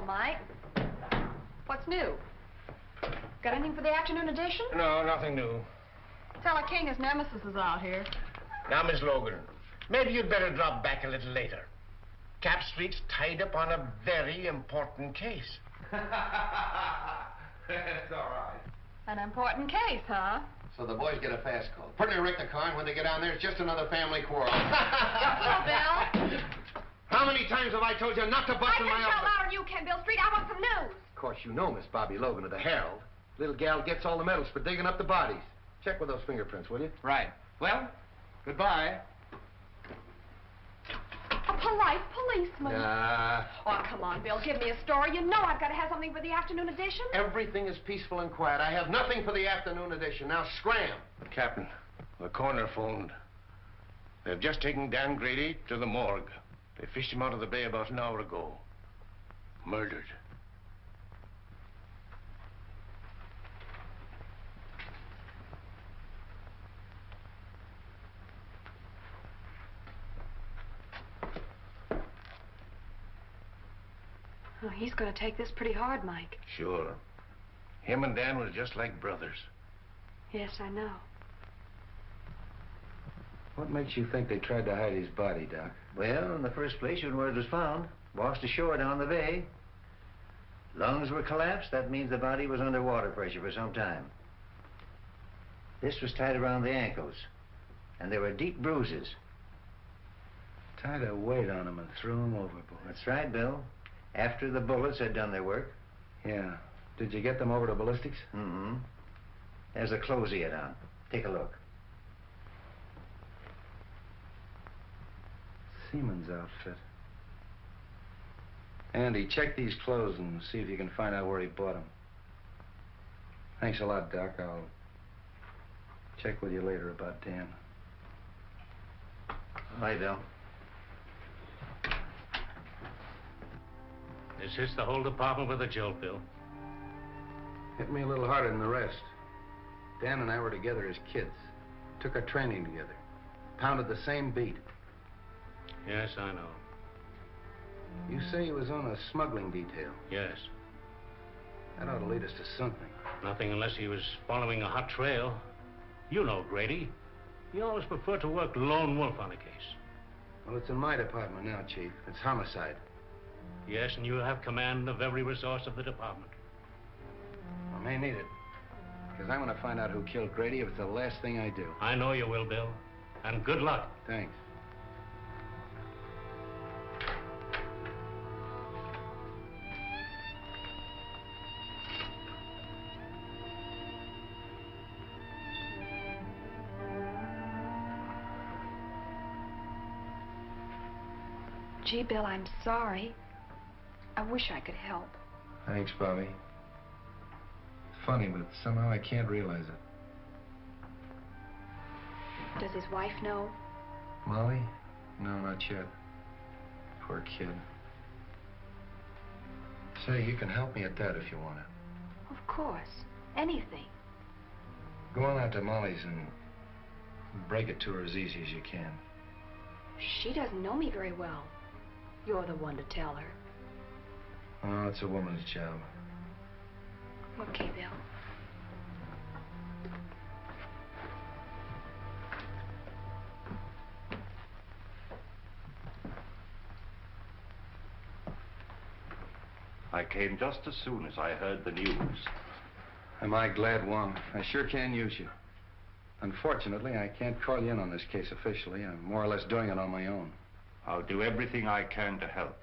Mike. What's new? Got anything for the afternoon edition? No, nothing new. Tell a king his nemesis is out here. Now, Miss Logan, maybe you'd better drop back a little later. Cap Street's tied up on a very important case. That's all right. An important case, huh? So the boys get a fast call. Put in a wreck the car, and when they get down there, it's just another family quarrel. Hello, Bill. How many times have I told you not to bust in my office? I can tell louder than you can, Bill Street. I want some news. Of course, you know Miss Bobby Logan of the Herald. Little gal gets all the medals for digging up the bodies. Check with those fingerprints, will you? Right. Well, goodbye. A polite policeman. Oh, come on, Bill. Give me a story. You know I've got to have something for the afternoon edition. Everything is peaceful and quiet. I have nothing for the afternoon edition. Now, scram. Captain, the coroner phoned. They've just taken Dan Grady to the morgue. They fished him out of the bay about an hour ago. Murdered. Oh, he's going to take this pretty hard, Mike. Sure. Him and Dan was just like brothers. Yes, I know. What makes you think they tried to hide his body, Doc? Well, in the first place, when word was found, washed ashore down the bay. Lungs were collapsed. That means the body was under water pressure for some time. This was tied around the ankles, and there were deep bruises. Tied a weight on him and threw him overboard. That's right, Bill. After the bullets had done their work. Yeah. Did you get them over to ballistics? Mm-hmm. There's a clothes he had on. Take a look. Seaman's outfit. Andy, check these clothes and see if you can find out where he bought them. Thanks a lot, Doc. I'll check with you later about Dan. Bye, Bill. This hits the whole department with a jolt, Bill. Hit me a little harder than the rest. Dan and I were together as kids. Took our training together. Pounded the same beat. Yes, I know. You say he was on a smuggling detail. Yes. That ought to lead us to something. Nothing unless he was following a hot trail. You know Grady. He always preferred to work lone wolf on a case. Well, it's in my department now, Chief. It's homicide. Yes, and you have command of every resource of the department. I may need it. Because I'm going to find out who killed Grady if it's the last thing I do. I know you will, Bill. And good luck. Thanks. Gee, Bill, I'm sorry. I wish I could help. Thanks, Bobby. Funny, but somehow I can't realize it. Does his wife know? Molly? No, not yet. Poor kid. Say, you can help me at that if you want to. Of course. Anything. Go on out to Molly's and break it to her as easy as you can. She doesn't know me very well. You're the one to tell her. Oh, it's a woman's job. Okay, Bill. I came just as soon as I heard the news. Am I glad, Wong? I sure can use you. Unfortunately, I can't call you in on this case officially. I'm more or less doing it on my own. I'll do everything I can to help.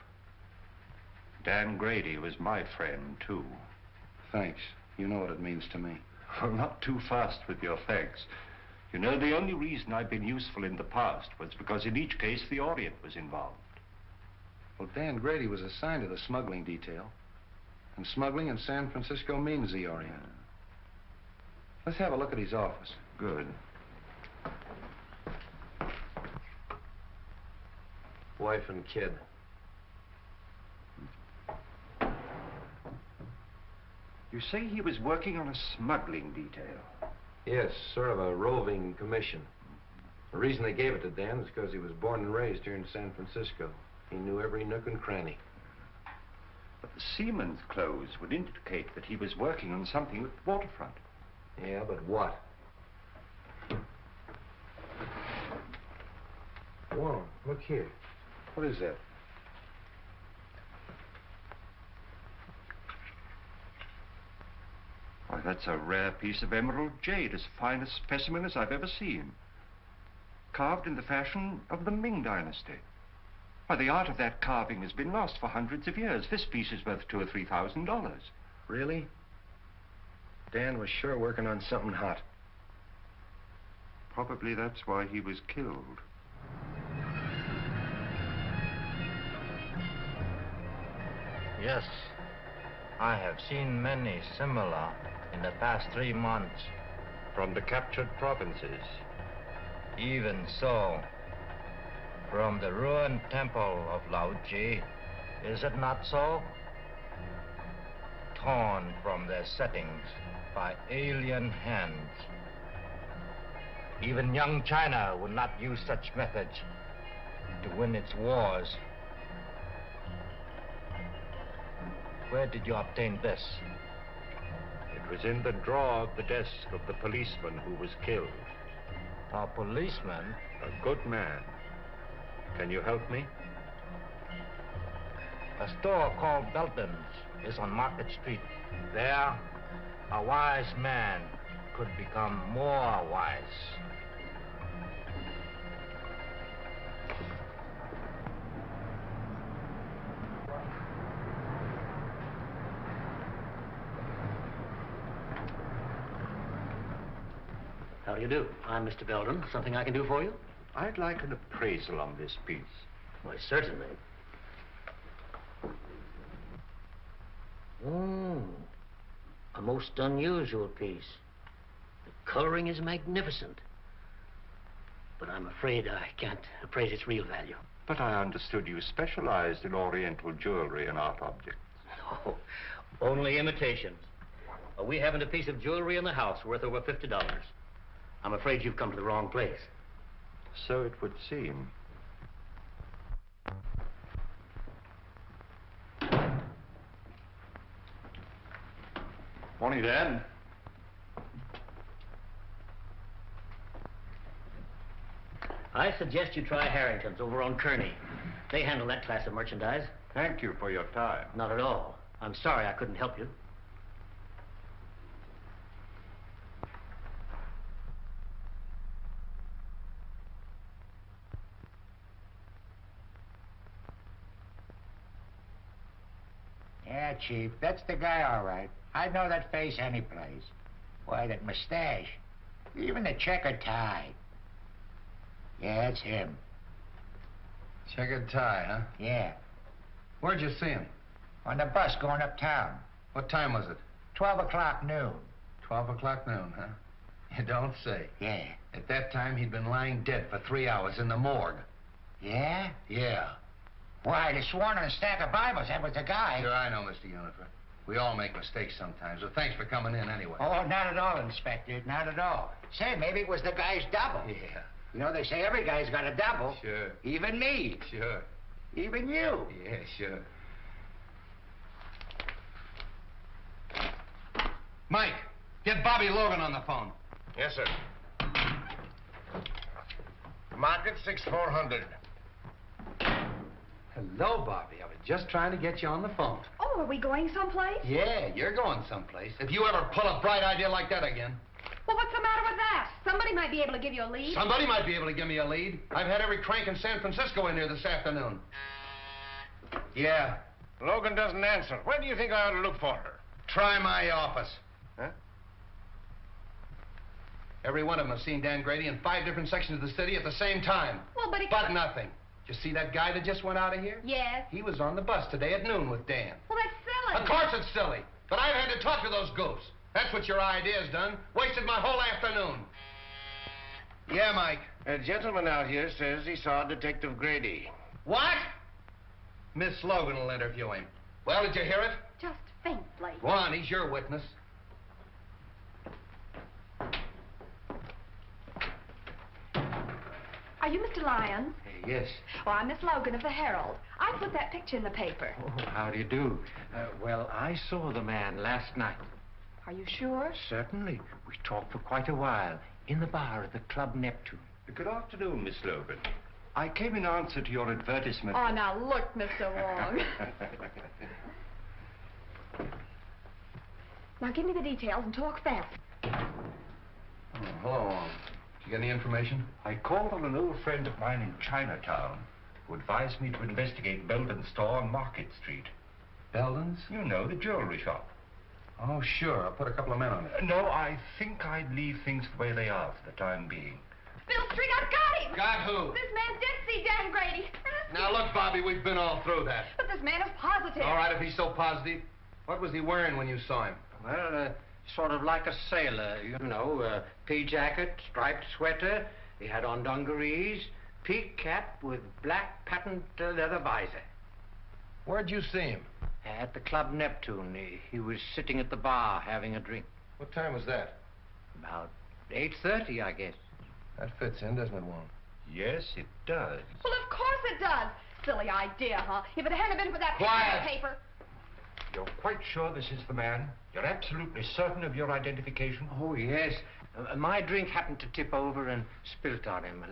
Dan Grady was my friend, too. Thanks. You know what it means to me. Well, not too fast with your thanks. You know, the only reason I've been useful in the past was because in each case the Orient was involved. Well, Dan Grady was assigned to the smuggling detail. And smuggling in San Francisco means the Orient. Let's have a look at his office. Good. Wife and kid. You say he was working on a smuggling detail? Yes, sort of a roving commission. The reason they gave it to Dan is because he was born and raised here in San Francisco. He knew every nook and cranny. But the seaman's clothes would indicate that he was working on something at the waterfront. Yeah, but what? Whoa, look here. What is that? Why, that's a rare piece of emerald jade, as fine a specimen as I've ever seen. Carved in the fashion of the Ming Dynasty. Why, the art of that carving has been lost for hundreds of years. This piece is worth $2,000 or $3,000. Really? Dan was sure working on something hot. Probably that's why he was killed. Yes, I have seen many similar in the past 3 months. From the captured provinces. Even so, from the ruined temple of Lao Tzu, is it not so? Torn from their settings by alien hands. Even young China would not use such methods to win its wars. Where did you obtain this? It was in the drawer of the desk of the policeman who was killed. A policeman? A good man. Can you help me? A store called Belton's is on Market Street. There, a wise man could become more wise. How do you do? I'm Mr. Belden. Something I can do for you? I'd like an appraisal on this piece. Why, certainly. A most unusual piece. The coloring is magnificent. But I'm afraid I can't appraise its real value. But I understood you specialized in Oriental jewelry and art objects. No, only imitations. We haven't a piece of jewelry in the house worth over $50. I'm afraid you've come to the wrong place. So it would seem. Morning, Dan. I suggest you try Harrington's over on Kearney. They handle that class of merchandise. Thank you for your time. Not at all. I'm sorry I couldn't help you. Yeah, Chief, that's the guy, all right. I'd know that face any place. Why, that mustache. Even the checkered tie. Yeah, it's him. Checkered tie, huh? Yeah. Where'd you see him? On the bus going uptown. What time was it? 12 o'clock noon. 12 o'clock noon, huh? You don't say. Yeah. At that time, he'd been lying dead for 3 hours in the morgue. Yeah? Yeah. Why, they sworn on a stack of Bibles that was the guy. Sure, I know, Mr. Unifer. We all make mistakes sometimes, but thanks for coming in anyway. Oh, not at all, Inspector, not at all. Say, maybe it was the guy's double. Yeah. You know, they say every guy's got a double. Sure. Even me. Sure. Even you. Yeah, sure. Mike, get Bobby Logan on the phone. Yes, sir. Market 6400. Hello, Bobby. I was just trying to get you on the phone. Oh, are we going someplace? Yeah, you're going someplace. If you ever pull a bright idea like that again. Well, what's the matter with that? Somebody might be able to give you a lead. Somebody might be able to give me a lead. I've had every crank in San Francisco in here this afternoon. Yeah. Logan doesn't answer. Where do you think I ought to look for her? Try my office. Huh? Every one of them has seen Dan Grady in 5 different sections of the city at the same time. Well, but But nothing. Did you see that guy that just went out of here? Yes. He was on the bus today at noon with Dan. Well, that's silly. Of course it's silly. But I've had to talk to those goofs. That's what your idea's done. Wasted my whole afternoon. Yeah, Mike. A gentleman out here says he saw Detective Grady. What? Miss Logan will interview him. Well, did you hear it? Just faintly. Go on, he's your witness. Are you Mr. Lyons? Yes. Oh, I'm Miss Logan of the Herald. I put that picture in the paper. Oh, how do you do? Well, I saw the man last night. Are you sure? Certainly. We talked for quite a while in the bar at the Club Neptune. Good afternoon, Miss Logan. I came in answer to your advertisement. Oh, now look, Mr. Wong. Now give me the details and talk fast. Oh, hello. Did you get any information? I called on an old friend of mine in Chinatown who advised me to investigate Belden's store on Market Street. Belden's? You know, the jewelry shop. Oh, sure. I'll put a couple of men on it. No, I think I'd leave things the way they are for the time being. Bill Street, I've got him! Got who? This man did see Dan Grady. Now, look, Bobby, we've been all through that. But this man is positive. All right, if he's so positive. What was he wearing when you saw him? Well, sort of like a sailor, you know, pea jacket, striped sweater. He had on dungarees, peak cap with black patent leather visor. Where'd you see him? At the Club Neptune. He was sitting at the bar having a drink. What time was that? About 8:30, I guess. That fits in, doesn't it, Wong? Yes, it does. Well, of course it does. Silly idea, huh? If it hadn't been for that Quiet. paper. You're quite sure this is the man? You're absolutely certain of your identification? Oh, yes. My drink happened to tip over and spilt on him.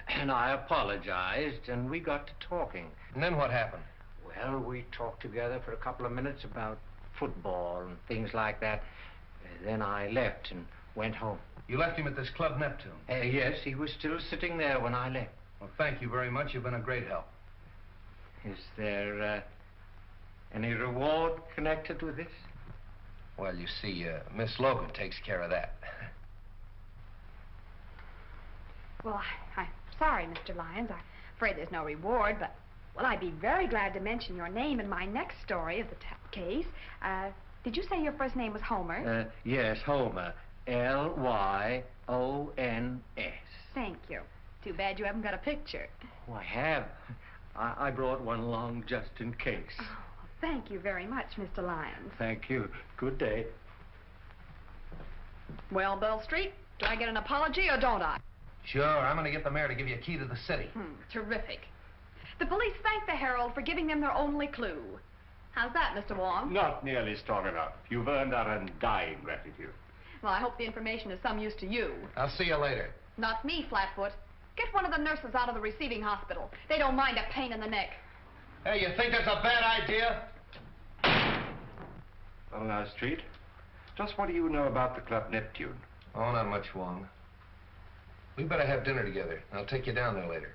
And I apologized, and we got to talking. And then what happened? Well, we talked together for a couple of minutes about football and things like that. Then I left and went home. You left him at this Club Neptune? Yes, he was still sitting there when I left. Well, thank you very much. You've been a great help. Is there any reward connected with this? Well, you see, Miss Logan takes care of that. Well, I'm sorry, Mr. Lyons. I'm afraid there's no reward, but, well, I'd be very glad to mention your name in my next story of the case. Did you say your first name was Homer? Yes, Homer. L-Y-O-N-S. Thank you. Too bad you haven't got a picture. Oh, I have. I brought one along just in case. Oh, thank you very much, Mr. Lyons. Thank you. Good day. Well, Bill Street, do I get an apology or don't I? Sure, I'm going to get the mayor to give you a key to the city. Terrific. The police thank the Herald for giving them their only clue. How's that, Mr. Wong? Not nearly strong enough. You've earned our undying gratitude. Well, I hope the information is some use to you. I'll see you later. Not me, Flatfoot. Get one of the nurses out of the receiving hospital. They don't mind a pain in the neck. Hey, you think that's a bad idea? Well, now, Street, just what do you know about the Club Neptune? Oh, not much, Wong. We better have dinner together. I'll take you down there later.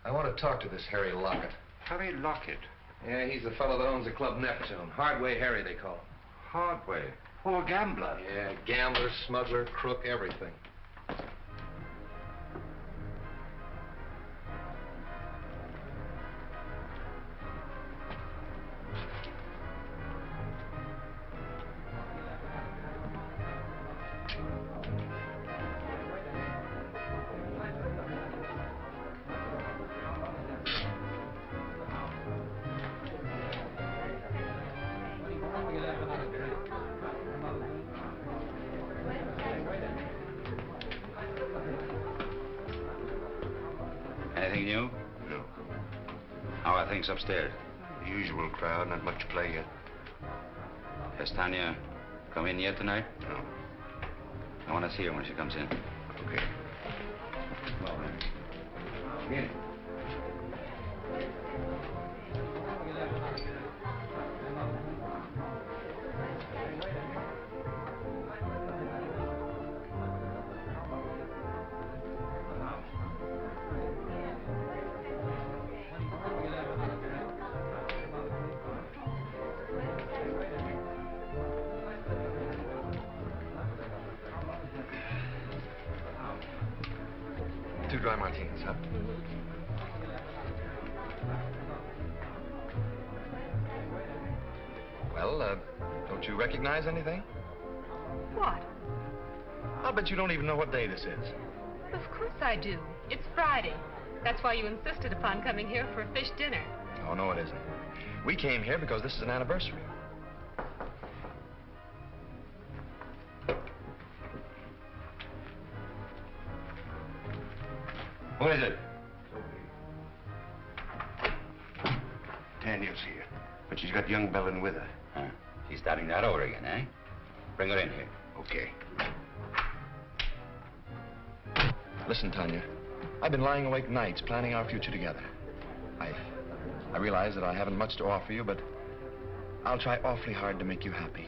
I want to talk to this Harry Lockett. Harry Lockett? Yeah, he's the fellow that owns the Club Neptune. Hardway Harry, they call him. Hardway? Oh, a gambler? Yeah, gambler, smuggler, crook, everything. Anything new? No. How are things upstairs? The usual crowd, not much play yet. Has Tanya come in yet tonight? No. I want to see her when she comes in. Okay. Well, then. Get it. Two dry martinis, huh? Well, don't you recognize anything? What? I'll bet you don't even know what day this is. Of course I do. It's Friday. That's why you insisted upon coming here for a fish dinner. Oh, no, it isn't. We came here because this is an anniversary. What is it? But she's got young Belden with her. Huh. She's starting that over again, eh? Bring her in here. Okay. Listen, Tanya. I've been lying awake nights planning our future together. I realize that I haven't much to offer you, but I'll try awfully hard to make you happy.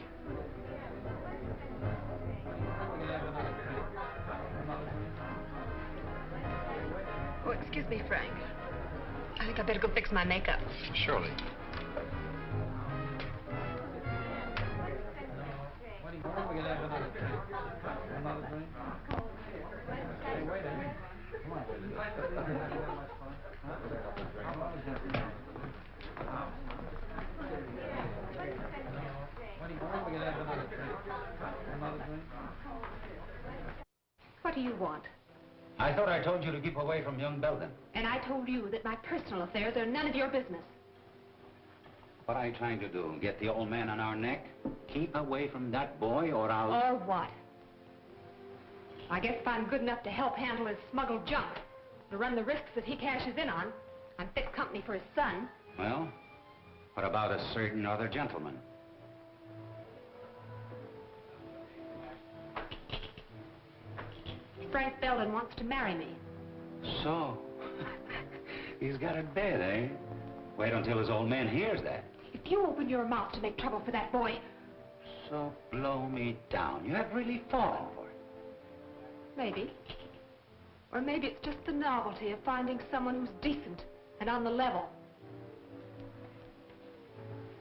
Oh, excuse me, Frank. I think I better go fix my makeup. Surely. What do you want? I thought I told you to keep away from young Belden. And I told you that my personal affairs are none of your business. What are you trying to do? Get the old man on our neck? Keep away from that boy or I'll... Or what? I guess if I'm good enough to help handle his smuggled junk, to run the risks that he cashes in on, I'm fit company for his son. Well, what about a certain other gentleman? Frank Belden wants to marry me. So, he's got it bad, eh? Wait until his old man hears that. If you open your mouth to make trouble for that boy... So blow me down. You have really fallen for it. Maybe. Or maybe it's just the novelty of finding someone who's decent and on the level.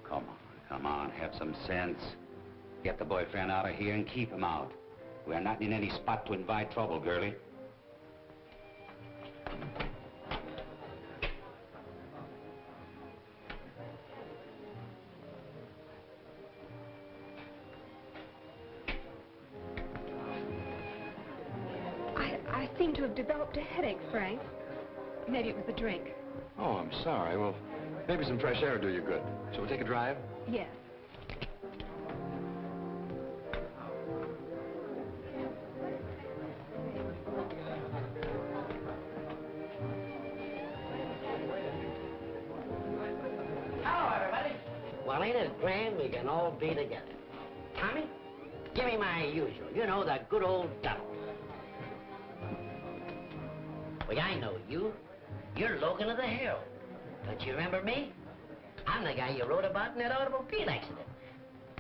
Come on, have some sense. Get the boyfriend out of here and keep him out. We're not in any spot to invite trouble, girlie. I seem to have developed a headache, Frank. Maybe it was the drink. Oh, I'm sorry. Well, maybe some fresh air will do you good. Shall we take a drive? Yes. Well, ain't it grand we can all be together? Tommy, give me my usual. You know, the good old double. Well, I know you. You're Logan of the Herald. Don't you remember me? I'm the guy you wrote about in that automobile accident.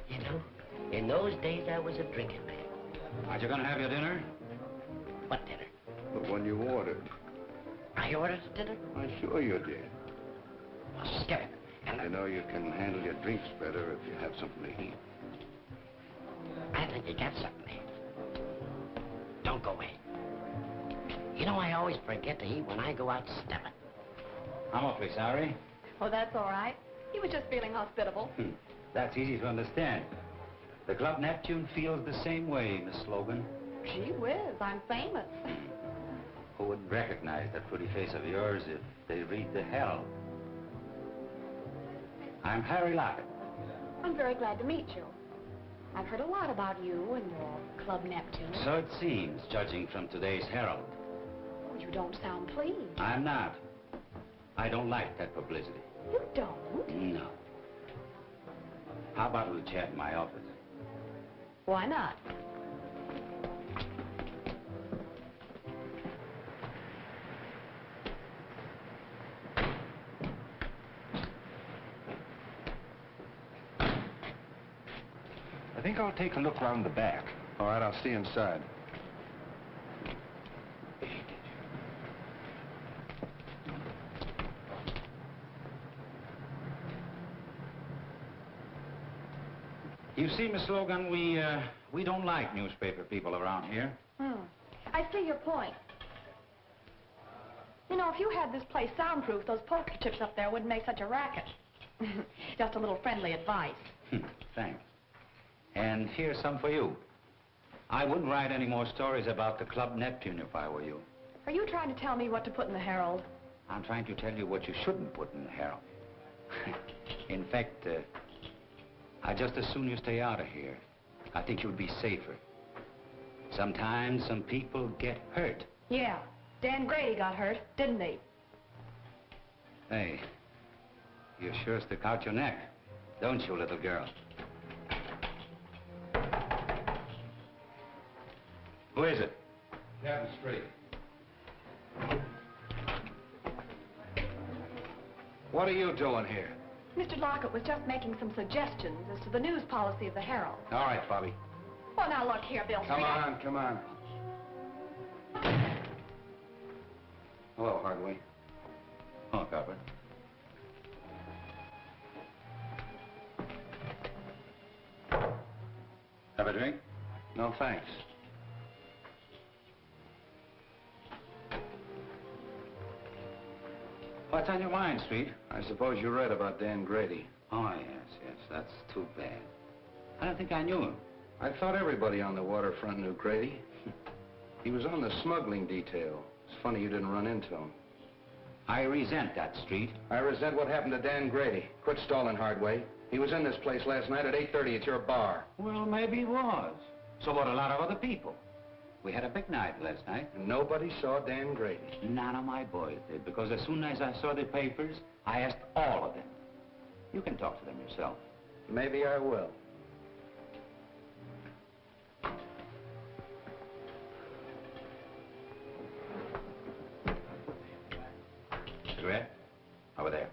You know, in those days I was a drinking man. Aren't you gonna have your dinner? What dinner? The one you ordered. I ordered dinner? I'm sure you did. Well, skip it. And You know you can handle your drinks better if you have something to eat. I think you got something there. Don't go away. You know, I always forget to eat when I go out stepping. I'm awfully sorry. Oh, that's all right. He was just feeling hospitable. That's easy to understand. The Club Neptune feels the same way, Miss Logan. Gee whiz, I'm famous. Who wouldn't recognize that pretty face of yours if they read the Herald? I'm Harry Lockett. I'm very glad to meet you. I've heard a lot about you and your Club Neptune. So it seems, judging from today's Herald. Oh, you don't sound pleased. I'm not. I don't like that publicity. You don't? No. How about we'll chat in my office? Why not? I think I'll take a look round the back. All right, I'll see you inside. You see, Miss Logan, we don't like newspaper people around here. I see your point. You know, if you had this place soundproof, those poker chips up there wouldn't make such a racket. Just a little friendly advice. Thanks. And here's some for you. I wouldn't write any more stories about the Club Neptune if I were you. Are you trying to tell me what to put in the Herald? I'm trying to tell you what you shouldn't put in the Herald. In fact, I'd just as soon you stay out of here. I think you'd be safer. Sometimes some people get hurt. Yeah, Dan Grady got hurt, didn't he? Hey, you sure stick out your neck. Don't you, little girl? Who is it? Cabin Street. What are you doing here? Mr. Lockett was just making some suggestions as to the news policy of the Herald. All right, Bobby. Well, now look here, Bill. Come on, come on. Hello, Hardway. Oh, Copper. Have a drink? No, thanks. What's on your mind, Street? I suppose you read about Dan Grady. Oh, yes, that's too bad. I don't think I knew him. I thought everybody on the waterfront knew Grady. He was on the smuggling detail. It's funny you didn't run into him. I resent that, Street. I resent what happened to Dan Grady. Quit stalling, Hardway. He was in this place last night at 8:30 at your bar. Well, maybe he was. So what a lot of other people. We had a big night last night. Nobody saw Dan Grady. None of my boys did, because as soon as I saw the papers, I asked all of them. You can talk to them yourself. Maybe I will. Cigarette? Over there.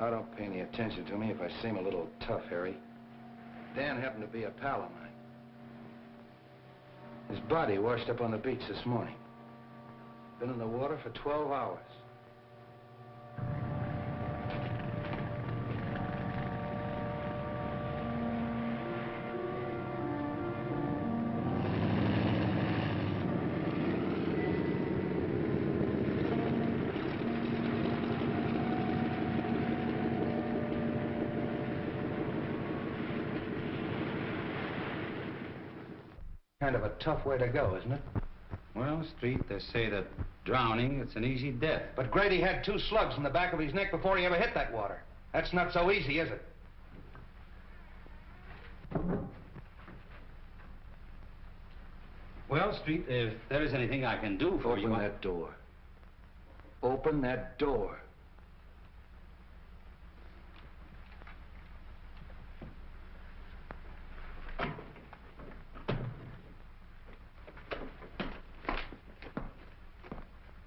I don't pay any attention to me if I seem a little tough, Harry. Dan happened to be a pal of mine. His body washed up on the beach this morning. Been in the water for 12 hours. Kind of a tough way to go, isn't it? Well, Street, they say that drowning, it's an easy death. But Grady had 2 slugs in the back of his neck before he ever hit that water. That's not so easy, is it? Well, Street, if there is anything I can do for you... Open that door. Open that door.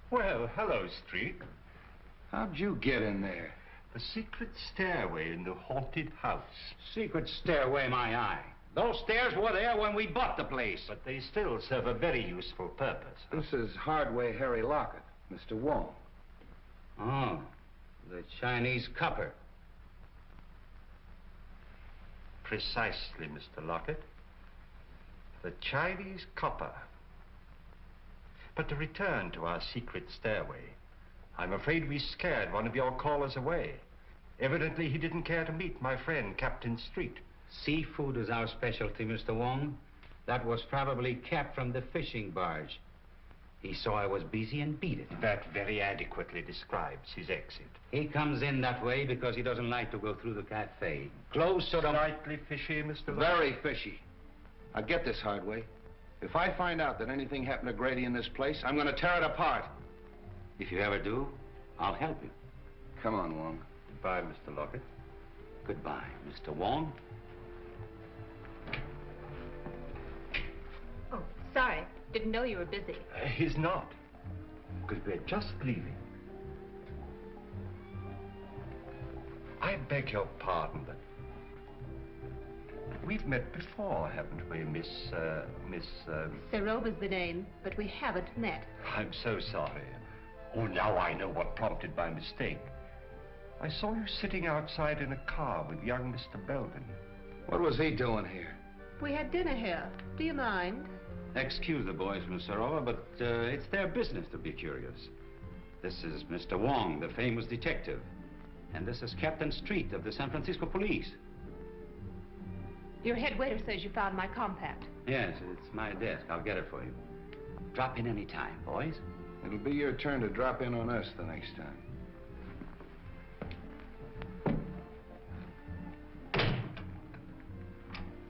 Well, hello, Street. How'd you get in there? The secret stairway in the haunted house. Secret stairway, my eye. Those stairs were there when we bought the place. But they still serve a very useful purpose. This is Hardway Harry Lockett, Mr. Wong. Oh, the Chinese copper. Precisely, Mr. Lockett. The Chinese copper. But to return to our secret stairway, I'm afraid we scared one of your callers away. Evidently, he didn't care to meet my friend, Captain Street. Seafood is our specialty, Mr. Wong. That was probably Cap from the fishing barge. He saw I was busy and beat it. That very adequately describes his exit. He comes in that way because he doesn't like to go through the cafe. Close to the... Slightly fishy, Mr. Lockett. Very fishy. Now get this, Hardway. If I find out that anything happened to Grady in this place, I'm going to tear it apart. If you ever do, I'll help you. Come on, Wong. Goodbye, Mr. Lockett. Goodbye, Mr. Wong. Oh, sorry. Didn't know you were busy. He's not. Because we're just leaving. I beg your pardon, but We've met before, haven't we, Miss... Serova's the name, but we haven't met. I'm so sorry. Oh, now I know what prompted my mistake. I saw you sitting outside in a car with young Mr. Belden. What was he doing here? We had dinner here. Do you mind? Excuse the boys, Miss Serova, but it's their business to be curious. This is Mr. Wong, the famous detective. And this is Captain Street of the San Francisco Police. Your head waiter says you found my compact. Yes, it's my desk. I'll get it for you. Drop in any time, boys. It'll be your turn to drop in on us the next time.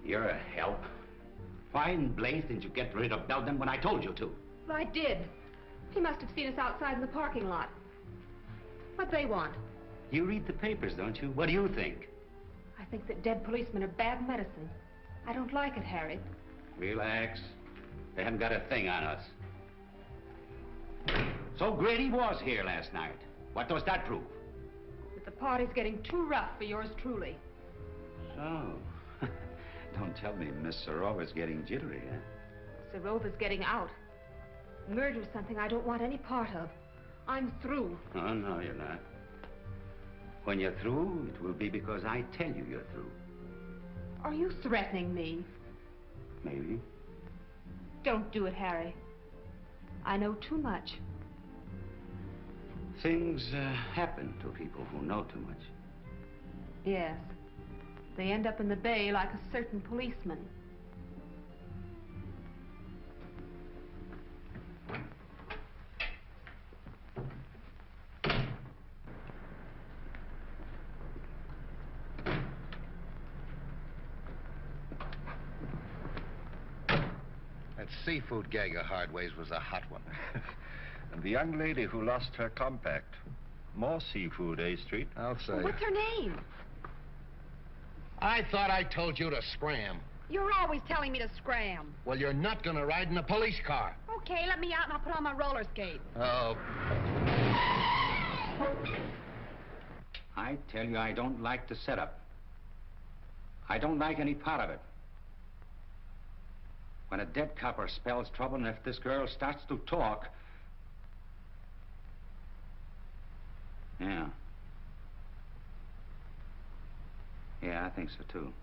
You're a help. Why in blaze didn't you get rid of Belden when I told you to? Well, I did. He must have seen us outside in the parking lot. What'd they want? You read the papers, don't you? What do you think? I think that dead policemen are bad medicine. I don't like it, Harry. Relax. They haven't got a thing on us. So Grady was here last night. What does that prove? That the party's getting too rough for yours truly. So, don't tell me Miss Serova's getting jittery, huh? Serova's getting out. Murder's something I don't want any part of. I'm through. Oh, no, you're not. When you're through, it will be because I tell you you're through. Are you threatening me? Maybe. Don't do it, Harry. I know too much. Things happen to people who know too much. Yes. They end up in the bay like a certain policeman. That seafood gag of Hardway's was a hot one. And the young lady who lost her compact. More seafood, eh, Street? I'll say. Well, what's her name? I thought I told you to scram. You're always telling me to scram. Well, you're not gonna ride in a police car. Okay, let me out and I'll put on my roller skates. Oh. I tell you, I don't like the setup. I don't like any part of it. When a dead copper spells trouble, and if this girl starts to talk... Yeah. Yeah, I think so, too.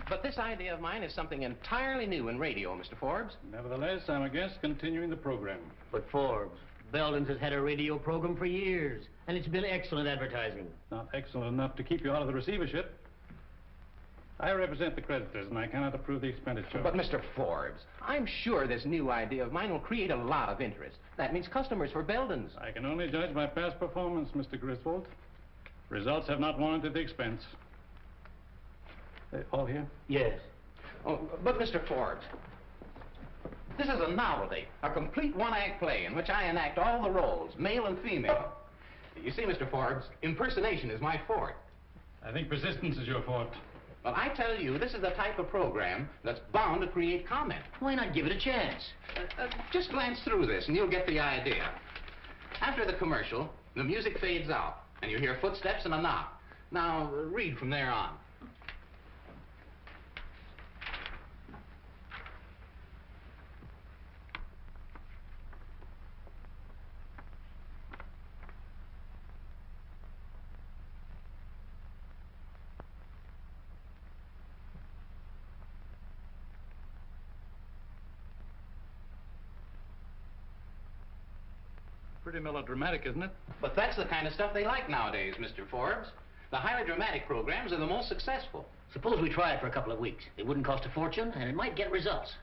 But this idea of mine is something entirely new in radio, Mr. Forbes. Nevertheless, I'm against continuing the program. But Forbes, Belden's has had a radio program for years, and it's been excellent advertising. Not excellent enough to keep you out of the receivership. I represent the creditors, and I cannot approve the expenditure. But, Mr. Forbes, I'm sure this new idea of mine will create a lot of interest. That means customers for Belden's. I can only judge by past performance, Mr. Griswold. Results have not warranted the expense. They all here? Yes. Oh, but, Mr. Forbes, this is a novelty, a complete one-act play in which I enact all the roles, male and female. You see, Mr. Forbes, impersonation is my forte. I think persistence is your forte. Well, I tell you, this is the type of program that's bound to create comment. Why not give it a chance? Just glance through this and you'll get the idea. After the commercial, the music fades out, and you hear footsteps and a knock. Now, read from there on. Pretty melodramatic, isn't it? But that's the kind of stuff they like nowadays, Mr. Forbes. The highly dramatic programs are the most successful. Suppose we try it for a couple of weeks. It wouldn't cost a fortune, and it might get results.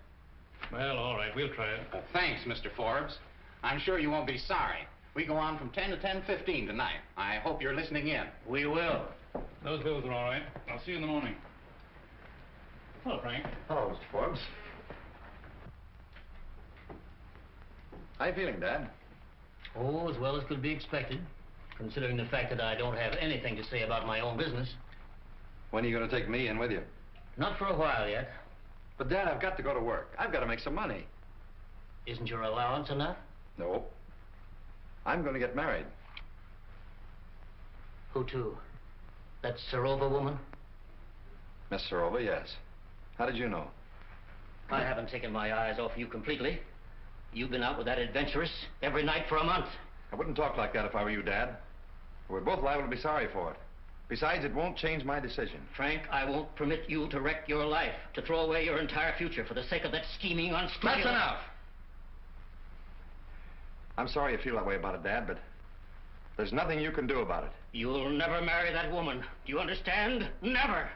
Well, all right, we'll try it. Thanks, Mr. Forbes. I'm sure you won't be sorry. We go on from 10 to 10:15 tonight. I hope you're listening in. We will. Those bills are all right. I'll see you in the morning. Hello, Frank. Hello, Mr. Forbes. How you feeling, Dad? Oh, as well as could be expected, considering the fact that I don't have anything to say about my own business. When are you going to take me in with you? Not for a while yet. But, Dad, I've got to go to work. I've got to make some money. Isn't your allowance enough? No. I'm going to get married. Who to? That Serova woman? Miss Serova, yes. How did you know? I haven't taken my eyes off you completely. You've been out with that adventuress every night for a month. I wouldn't talk like that if I were you, Dad. We're both liable to be sorry for it. Besides, it won't change my decision. Frank, I won't permit you to wreck your life, to throw away your entire future for the sake of that scheming, unscrupulous... That's enough! I'm sorry you feel that way about it, Dad, but there's nothing you can do about it. You'll never marry that woman. Do you understand? Never!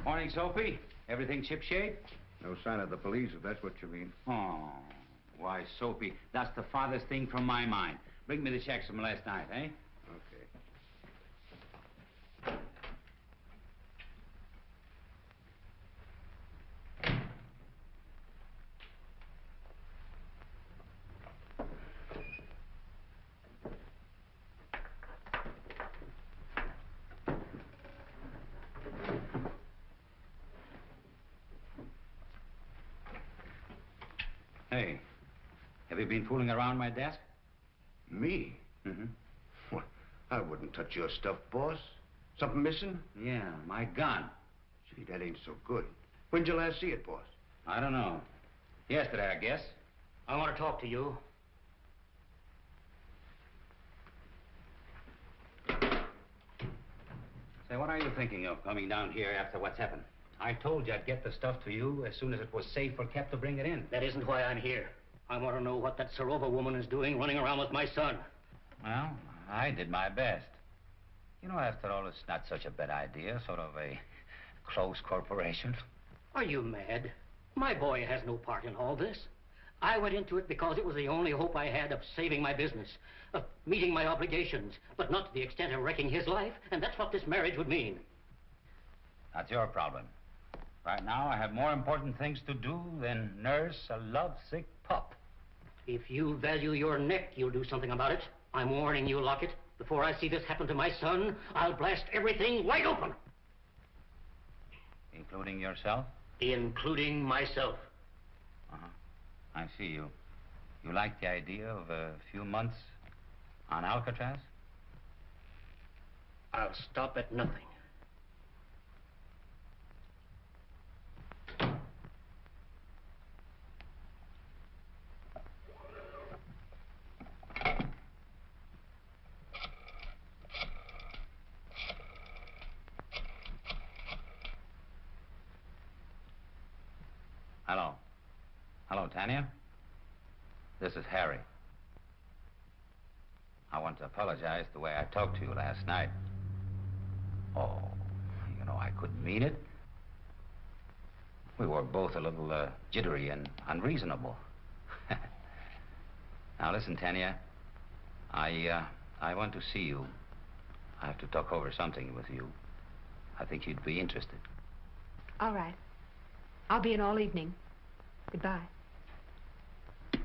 Morning, Soapy. Everything shipshape? No sign of the police, if that's what you mean. Oh, why, Soapy, that's the farthest thing from my mind. Bring me the checks from last night, eh? Okay. Hey, have you been fooling around my desk? Me? Mm-hmm. What? I wouldn't touch your stuff, boss. Something missing? Yeah, my gun. Gee, that ain't so good. When'd you last see it, boss? I don't know. Yesterday, I guess. I want to talk to you. Say, what are you thinking of coming down here after what's happened? I told you I'd get the stuff to you as soon as it was safe or kept to bring it in. That isn't why I'm here. I want to know what that Serova woman is doing running around with my son. Well, I did my best. You know, after all, it's not such a bad idea, sort of a close corporation. Are you mad? My boy has no part in all this. I went into it because it was the only hope I had of saving my business, of meeting my obligations, but not to the extent of wrecking his life, and that's what this marriage would mean. That's your problem. Right now, I have more important things to do than nurse a lovesick pup. If you value your neck, you'll do something about it. I'm warning you, Lockett. Before I see this happen to my son, I'll blast everything wide open. Including yourself? Including myself. Uh-huh. I see you. You like the idea of a few months on Alcatraz? I'll stop at nothing. Hello. Hello, Tanya. This is Harry. I want to apologize the way I talked to you last night. Oh, you know, I couldn't mean it. We were both a little jittery and unreasonable. Now, listen, Tanya. I want to see you. I have to talk over something with you. I think you'd be interested. All right. I'll be in all evening. Goodbye. I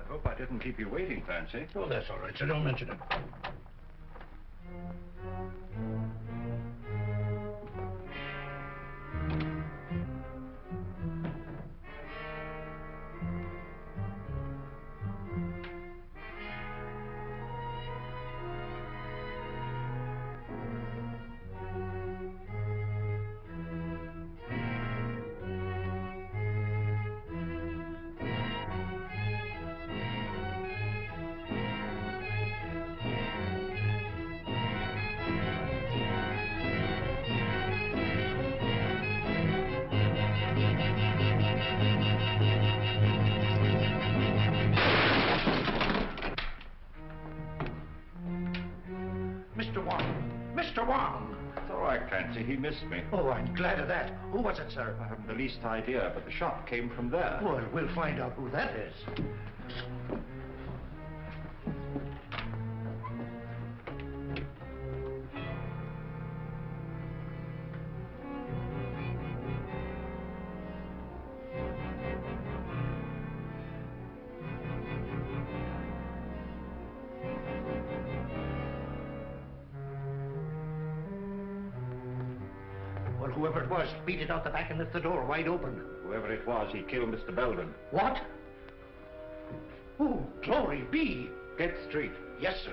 hope I didn't keep you waiting, Fancy. Oh, that's all right, sir. Don't mention it. Mr. Wong! Mr. Wong! It's all right, Fancy. He missed me. Oh, I'm glad of that. Who was it, sir? I haven't the least idea, but the shot came from there. Well, we'll find out who that is. Whoever it was, beat it out the back and left the door wide open. Whoever it was, he killed Mr. Belden. What? Oh, glory be! Get straight. Yes, sir.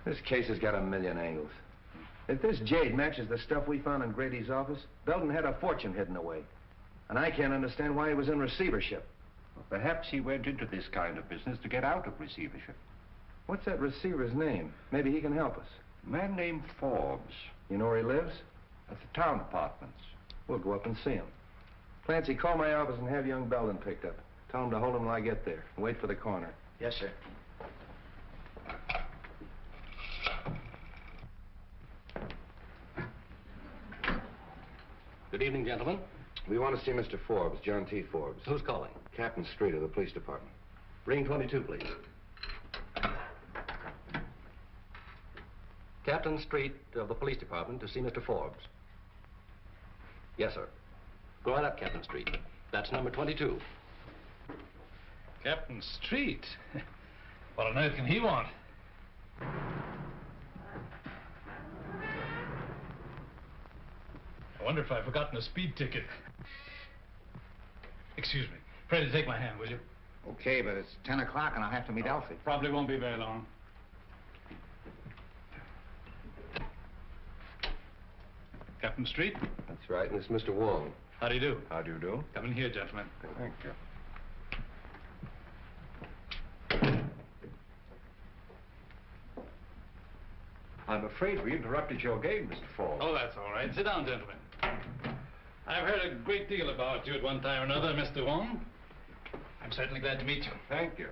This case has got a million angles. If this jade matches the stuff we found in Grady's office, Belden had a fortune hidden away. And I can't understand why he was in receivership. Well, perhaps he went into this kind of business to get out of receivership. What's that receiver's name? Maybe he can help us. A man named Forbes. You know where he lives? At the town apartments. We'll go up and see him. Clancy, call my office and have young Belden picked up. Tell him to hold him till I get there. And wait for the coroner. Yes, sir. Good evening, gentlemen. We want to see Mr. Forbes, John T. Forbes. Who's calling? Captain Street of the police department. Ring 22, please. Captain Street of the police department to see Mr. Forbes. Yes, sir. Go right up, Captain Street. That's number 22. Captain Street? What on earth can he want? I wonder if I've forgotten a speed ticket. Excuse me. Freddie, take my hand, will you? Okay, but it's 10 o'clock and I'll have to meet Elsie. Probably won't be very long. Captain Street? That's right, and it's Mr. Wong. How do you do? How do you do? Come in here, gentlemen. Thank you. I'm afraid we interrupted your game, Mr. Forbes. Oh, that's all right. Sit down, gentlemen. I've heard a great deal about you at one time or another, Mr. Wong. I'm certainly glad to meet you. Thank you.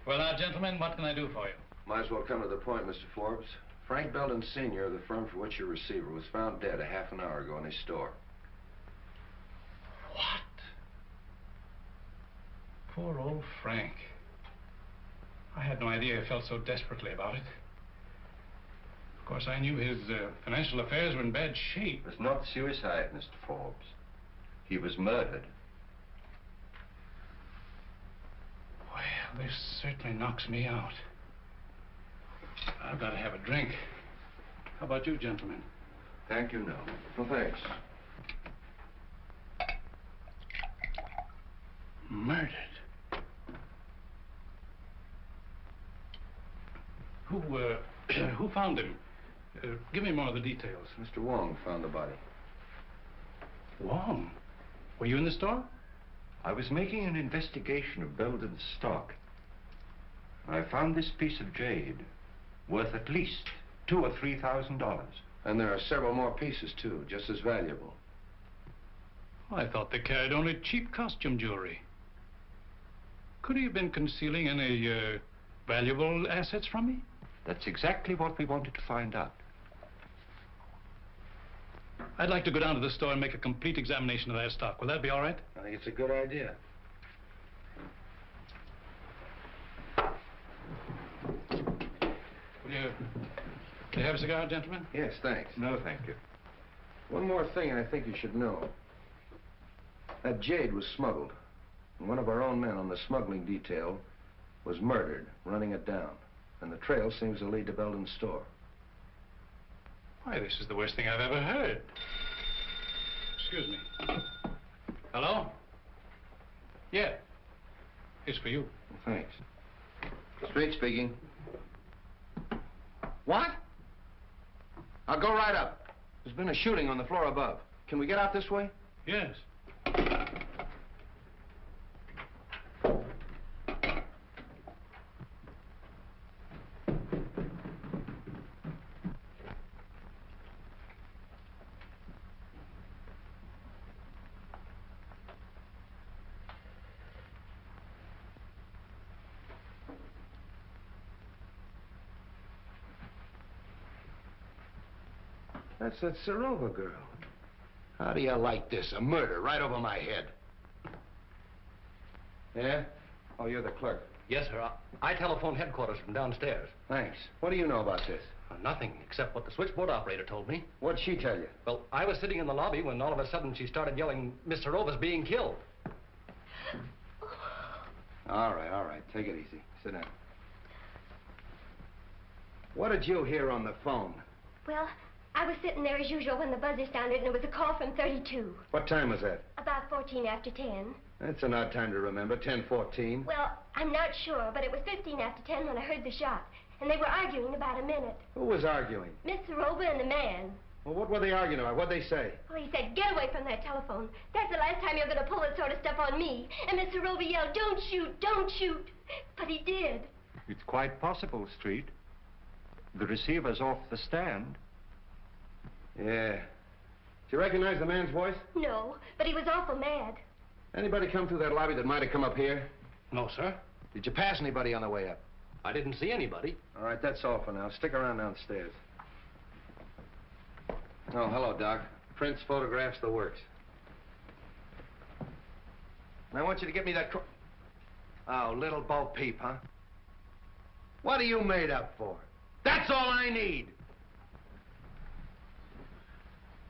Well, now, gentlemen, what can I do for you? Might as well come to the point, Mr. Forbes. Frank Belden Sr. of the firm for which you're receiver was found dead a half an hour ago in his store. What? Poor old Frank. I had no idea he felt so desperately about it. Of course, I knew his financial affairs were in bad shape. It was not suicide, Mr. Forbes. He was murdered. Well, this certainly knocks me out. I've got to have a drink. How about you, gentlemen? Thank you, no. Well, thanks. Murdered? Who found him? Give me more of the details. Mr. Wong found the body. Wong? Were you in the store? I was making an investigation of Belden's stock. I found this piece of jade worth at least $2,000 or $3,000. And there are several more pieces, too, just as valuable. I thought they carried only cheap costume jewelry. Could he have been concealing any valuable assets from me? That's exactly what we wanted to find out. I'd like to go down to the store and make a complete examination of that stock. Will that be all right? I think it's a good idea. Will you have a cigar, gentlemen? Yes, thanks. No, thank you. One more thing I think you should know. That jade was smuggled. And one of our own men on the smuggling detail was murdered, running it down. And the trail seems to lead to Belden's store. Why, this is the worst thing I've ever heard. Excuse me. Hello? Yeah. It's for you. Thanks. Street speaking. What? I'll go right up. There's been a shooting on the floor above. Can we get out this way? Yes. That's that Serova girl. How do you like this? A murder right over my head. Yeah? Oh, you're the clerk. Yes, sir. I telephoned headquarters from downstairs. Thanks. What do you know about this? Nothing, except what the switchboard operator told me. What'd she tell you? Well, I was sitting in the lobby when all of a sudden she started yelling, Miss Serova's being killed. All right. Take it easy. Sit down. What did you hear on the phone? Well, I was sitting there as usual when the buzzer sounded, and it was a call from 32. What time was that? About 14 after 10. That's an odd time to remember, 10:14. Well, I'm not sure, but it was 15 after 10 when I heard the shot. And they were arguing about a minute. Who was arguing? Miss Serova and the man. Well, what were they arguing about? What'd they say? Well, he said, get away from that telephone. That's the last time you're going to pull that sort of stuff on me. And Miss Serova yelled, don't shoot, don't shoot. But he did. It's quite possible, Street. The receiver's off the stand. Yeah. Did you recognize the man's voice? No, but he was awful mad. Anybody come through that lobby that might have come up here? No, sir. Did you pass anybody on the way up? I didn't see anybody. All right, that's all for now. Stick around downstairs. Oh, hello, Doc. Prints, photographs, the works. And I want you to get me that Oh, little Bo Peep, huh? What are you made up for? That's all I need!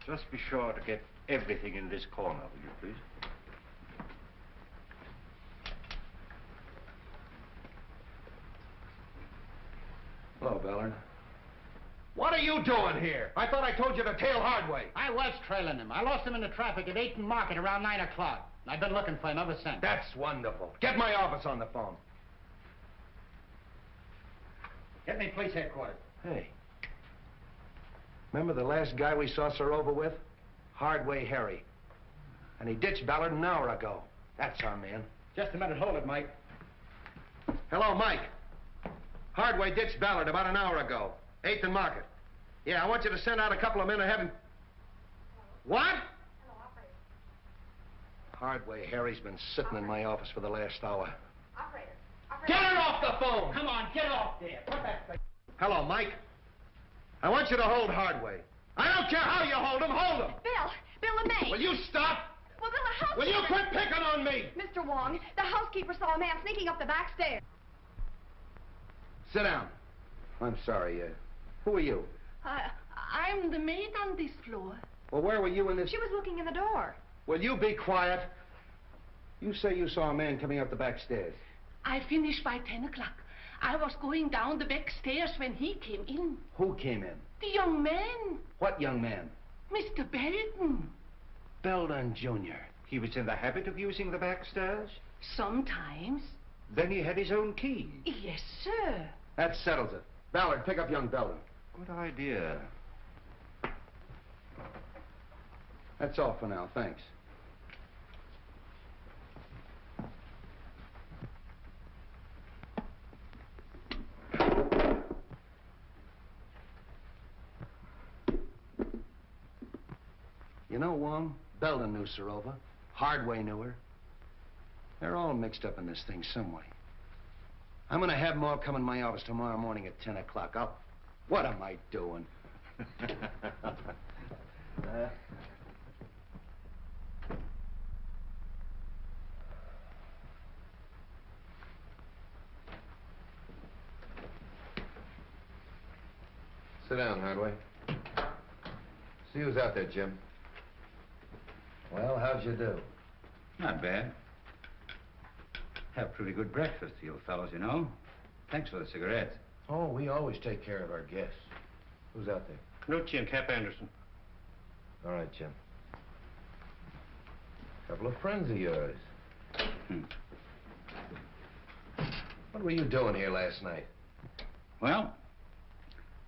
Just be sure to get everything in this corner, will you, please? Hello, Ballard. What are you doing here? I thought I told you to tail Hardway. I was trailing him. I lost him in the traffic at 8th and Market around 9 o'clock. I've been looking for him ever since. That's wonderful. Get my office on the phone. Get me police headquarters. Hey. Remember the last guy we saw Serova with? Hardway Harry. And he ditched Ballard an hour ago. That's our man. Just a minute. Hold it, Mike. Hello, Mike. Hardway ditched Ballard about an hour ago. 8th and Market. Yeah, I want you to send out a couple of men and have him... What? Hardway Harry's been sitting in my office for the last hour. Operator. Get her off the phone! Come on, get off there. Put that thing. Hello, Mike. I want you to hold Hardway. I don't care how you hold him, hold him! Bill LeMay. Will you stop? Well, Bill, the housekeeper... Will you quit picking on me? Mr. Wong, the housekeeper saw a man sneaking up the back stairs. Sit down. I'm sorry, who are you? I'm the maid on this floor. Well, where were you in this... She was looking in the door. Will you be quiet? You say you saw a man coming up the back stairs. I finished by 10 o'clock. I was going down the back stairs when he came in. Who came in? The young man. What young man? Mr. Belden. Belden Jr. He was in the habit of using the back stairs? Sometimes. Then he had his own key? Yes, sir. That settles it. Ballard, pick up young Belden. Good idea. That's all for now, thanks. You know, Wong, Belden knew Serova. Hardway knew her. They're all mixed up in this thing some way. I'm gonna have them all come in my office tomorrow morning at 10 o'clock. What am I doing? Sit down, Hardway. See who's out there, Jim. Well, how'd you do? Not bad. Have pretty good breakfast, you fellows, you know. Thanks for the cigarettes. Oh, we always take care of our guests. Who's out there? Canucci and Cap Anderson. All right, Jim. Couple of friends of yours. What were you doing here last night? Well,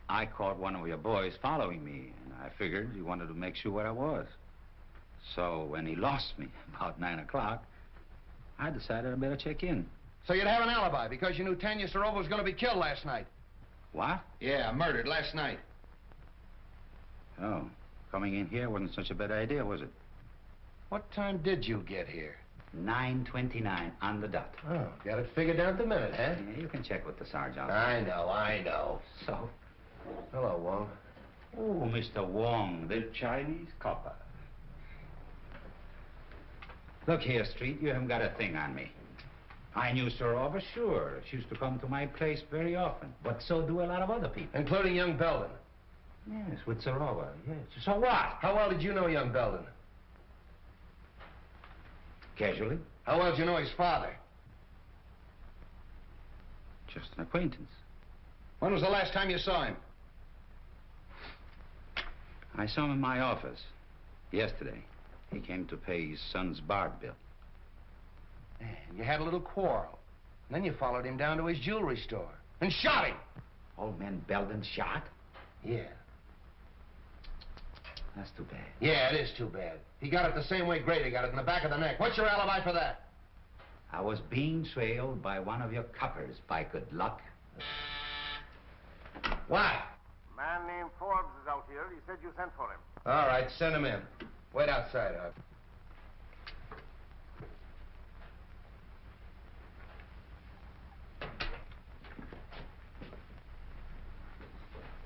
I caught one of your boys following me, and I figured he wanted to make sure where I was. So when he lost me about 9 o'clock, I decided I better check in. So you'd have an alibi because you knew Tanya Serova was going to be killed last night. What? Yeah, murdered last night. Oh, coming in here wasn't such a bad idea, was it? What time did you get here? 9:29 on the dot. Oh, got it figured down to the minute, huh? Yeah, you can check with the sergeant. I know. So? Hello, Wong. Oh, Mr. Wong, the Chinese copper. Look here, Street, you haven't got a thing on me. I knew Sorova, sure. She used to come to my place very often. But so do a lot of other people. Including young Belden. Yes, with Sorova, yes. So what? How well did you know young Belden? Casually. How well did you know his father? Just an acquaintance. When was the last time you saw him? I saw him in my office yesterday. He came to pay his son's bar bill. And you had a little quarrel. And then you followed him down to his jewelry store and shot him. Old man Belden shot? Yeah. That's too bad. Yeah, it is too bad. He got it the same way Grady got it, in the back of the neck. What's your alibi for that? I was being trailed by one of your coppers, by good luck. What? A man named Forbes is out here. He said you sent for him. All right, send him in. Wait outside, Hub.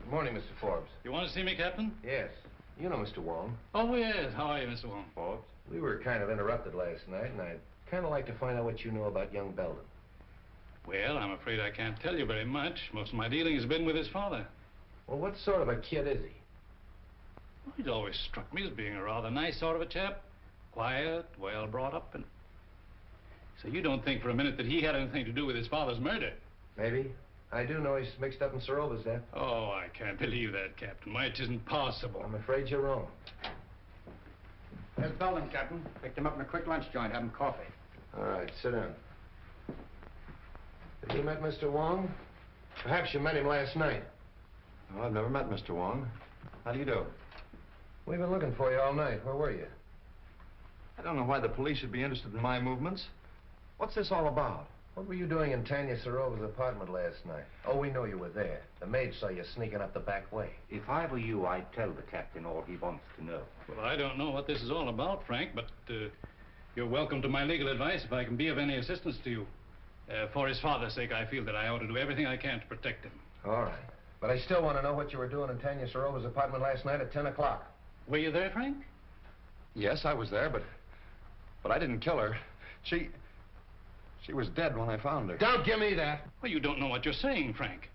Good morning, Mr. Forbes. You want to see me, Captain? Yes. You know Mr. Wong. Oh, yes. How are you, Mr. Wong? Forbes? We were kind of interrupted last night, and I'd kind of like to find out what you know about young Belden. Well, I'm afraid I can't tell you very much. Most of my dealing has been with his father. Well, what sort of a kid is he? Well, he's always struck me as being a rather nice sort of a chap. Quiet, well brought up, and... So you don't think for a minute that he had anything to do with his father's murder? Maybe. I do know he's mixed up in Sorova's death. Oh, I can't believe that, Captain. Why, it isn't possible. I'm afraid you're wrong. There's Belden, Captain. Picked him up in a quick lunch joint, having coffee. All right, sit down. Have you met Mr. Wong? Perhaps you met him last night. Oh, I've never met Mr. Wong. How do you do? We've been looking for you all night. Where were you? I don't know why the police should be interested in my movements. What's this all about? What were you doing in Tanya Sorova's apartment last night? Oh, we know you were there. The maid saw you sneaking up the back way. If I were you, I'd tell the captain all he wants to know. Well, I don't know what this is all about, Frank, but you're welcome to my legal advice if I can be of any assistance to you. For his father's sake, I feel that I ought to do everything I can to protect him. All right. But I still want to know what you were doing in Tanya Sorova's apartment last night at 10 o'clock. Were you there, Frank? Yes, I was there, but I didn't kill her. She was dead when I found her. Don't give me that. Well, you don't know what you're saying, Frank.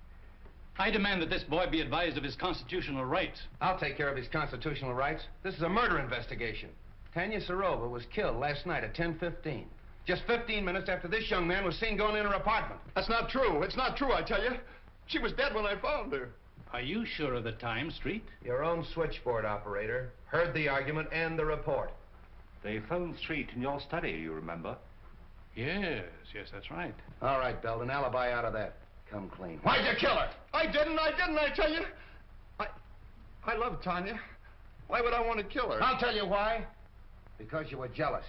I demand that this boy be advised of his constitutional rights. I'll take care of his constitutional rights. This is a murder investigation. Tanya Sorova was killed last night at 10:15. Just 15 minutes after this young man was seen going in her apartment. That's not true. It's not true, I tell you. She was dead when I found her. Are you sure of the time, Street? Your own switchboard operator heard the argument and the report. They phoned Street in your study, you remember? Yes, that's right. All right, Belden, alibi out of that. Come clean. Why'd you kill her? I didn't, I tell you. I love Tanya. Why would I want to kill her? I'll tell you why. Because you were jealous.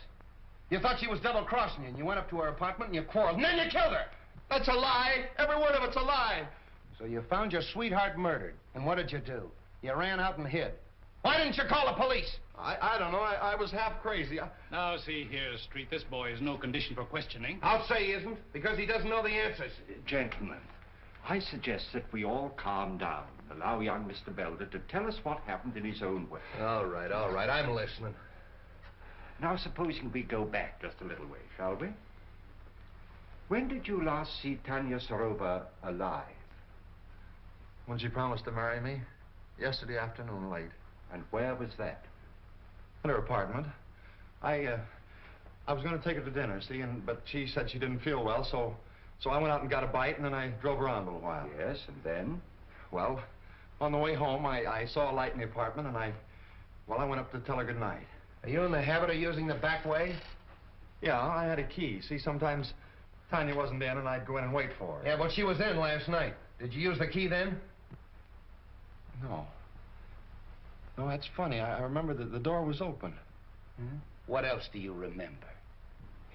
You thought she was double-crossing you, and you went up to her apartment and you quarreled, and then you killed her. That's a lie. Every word of it's a lie. So you found your sweetheart murdered, and what did you do? You ran out and hid. Why didn't you call the police? I don't know. I was half crazy. Now, see here, Street, this boy is no condition for questioning. I'll say he isn't, because he doesn't know the answers. Gentlemen, I suggest that we all calm down. Allow young Mr. Belden to tell us what happened in his own way. All right. I'm listening. Now, supposing we go back just a little way, shall we? When did you last see Tanya Sorova alive? When she promised to marry me, yesterday afternoon late. And where was that? In her apartment. I was going to take her to dinner, see, but she said she didn't feel well, so I went out and got a bite, and then I drove around a little while. Yes, and then? Well, on the way home, I saw a light in the apartment, and I went up to tell her good night. Are you in the habit of using the back way? Yeah, I had a key. See, sometimes Tanya wasn't in, and I'd go in and wait for her. Yeah, but she was in last night. Did you use the key then? No. No, that's funny. I remember that the door was open. Hmm? What else do you remember?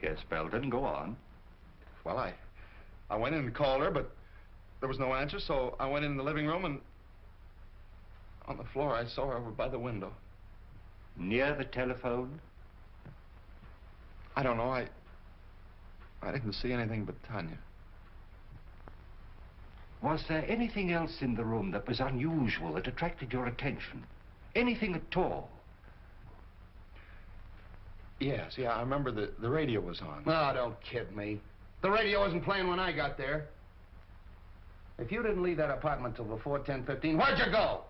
Yes, Belden, go on. Well, I went in and called her, but there was no answer, so I went in the living room, and on the floor I saw her over by the window. Near the telephone? I don't know. I didn't see anything but Tanya. Was there anything else in the room that was unusual, that attracted your attention? Anything at all? Yes, yeah, I remember the radio was on. No, don't kid me. The radio wasn't playing when I got there. If you didn't leave that apartment till before 10:15, where'd you go?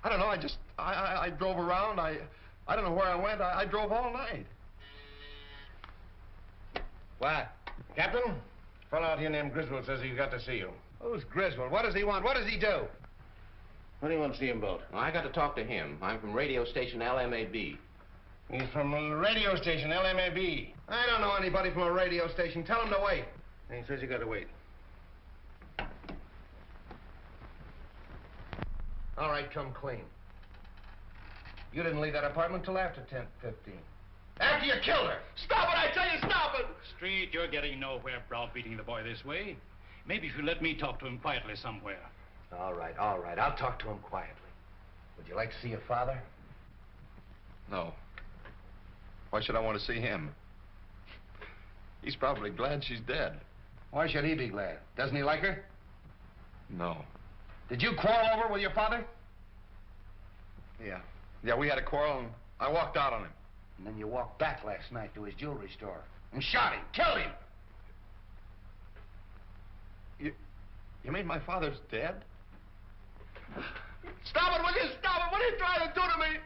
I don't know, I drove around. I don't know where I went. I drove all night. What? Captain? A fellow out here named Griswold says he's got to see you. Who's Griswold? What does he want? What does he do? What do you want to see him about? Well, I got to talk to him. I'm from radio station LMAB. He's from the radio station, LMAB. I don't know anybody from a radio station. Tell him to wait. He says you got to wait. All right, come clean. You didn't leave that apartment till after 10:15. After you killed her! Stop it, I tell you, stop it! Street, you're getting nowhere browbeating the boy this way. Maybe if you let me talk to him quietly somewhere. All right. I'll talk to him quietly. Would you like to see your father? No. Why should I want to see him? He's probably glad she's dead. Why should he be glad? Doesn't he like her? No. Did you quarrel over with your father? Yeah. Yeah, we had a quarrel and I walked out on him. And then you walked back last night to his jewelry store and shot him, killed him. You mean my father's dead? Stop it, will you? Stop it! What are you trying to do to me?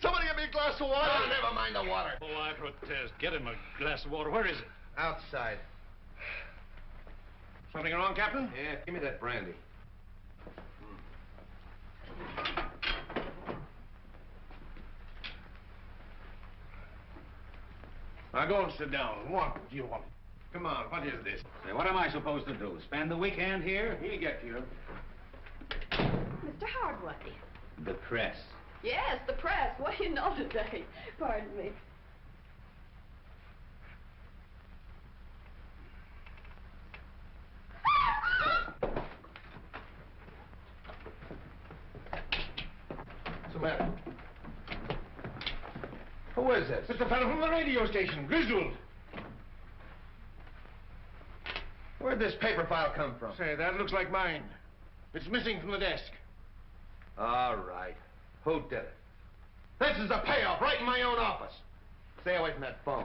Somebody give me a glass of water. Oh, never mind the water. Oh, I protest. Get him a glass of water. Where is it? Outside. Something wrong, Captain? Yeah, give me that brandy. Now go and sit down. What do you want? Come on, what is this? Say, what am I supposed to do? Spend the weekend here? He'll get you. Mr. Hardway. The press. Yes, the press. What do you know today? Pardon me. What's the matter? Who is this? It's the fellow from the radio station, Griswold. Where'd this paper file come from? Say, that looks like mine. It's missing from the desk. All right. Who did it? This is a payoff right in my own office. Stay away from that phone.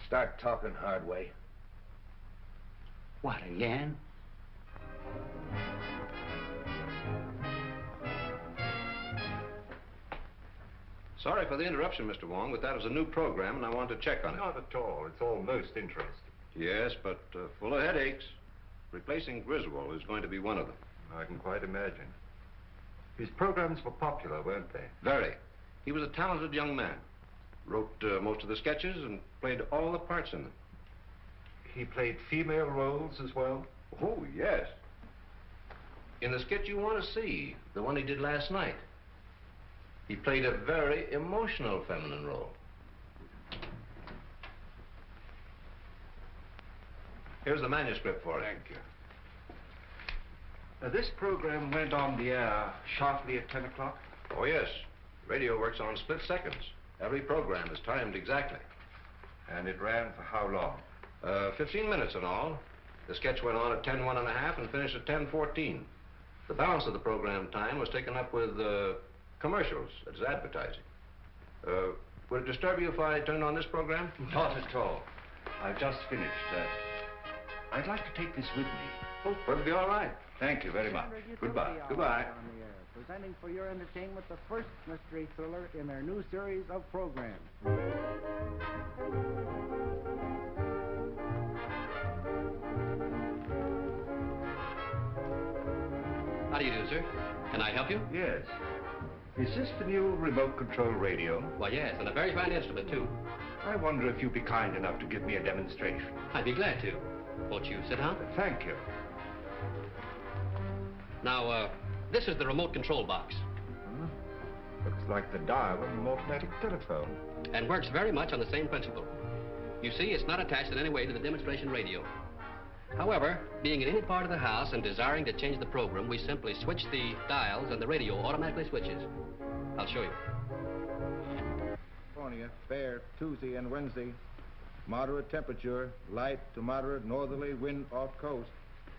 Start talking, Hardway. What, again? Sorry for the interruption, Mr. Wong, but that was a new program, and I want to check on it. Not at all. It's all most interesting. Yes, but full of headaches. Replacing Griswold is going to be one of them. I can quite imagine. His programs were popular, weren't they? Very. He was a talented young man. Wrote most of the sketches and played all the parts in them. He played female roles as well? Oh, yes. In the sketch you want to see, the one he did last night, he played a very emotional feminine role. Here's the manuscript for it. Thank you. This program went on the air sharply at 10 o'clock? Oh, yes. Radio works on split seconds. Every program is timed exactly. And it ran for how long? 15 minutes in all. The sketch went on at 10:01 and finished at 10:14. The balance of the program time was taken up with commercials. That's advertising. Would it disturb you if I turned on this program? Not at all. I've just finished. I'd like to take this with me. Oh, that'll be all right. Thank you very much. Goodbye. Goodbye. Presenting for your entertainment the first mystery thriller in their new series of programs. How do you do, sir? Can I help you? Yes. Is this the new remote control radio? Why, yes, and a very fine instrument, too. I wonder if you'd be kind enough to give me a demonstration. I'd be glad to. Won't you sit down? Thank you. Now, this is the remote control box. Looks like the dial of an automatic telephone. And works very much on the same principle. You see, it's not attached in any way to the demonstration radio. However, being in any part of the house and desiring to change the program, we simply switch the dials and the radio automatically switches. I'll show you. California, fair Tuesday and Wednesday. Moderate temperature, light to moderate northerly wind off coast.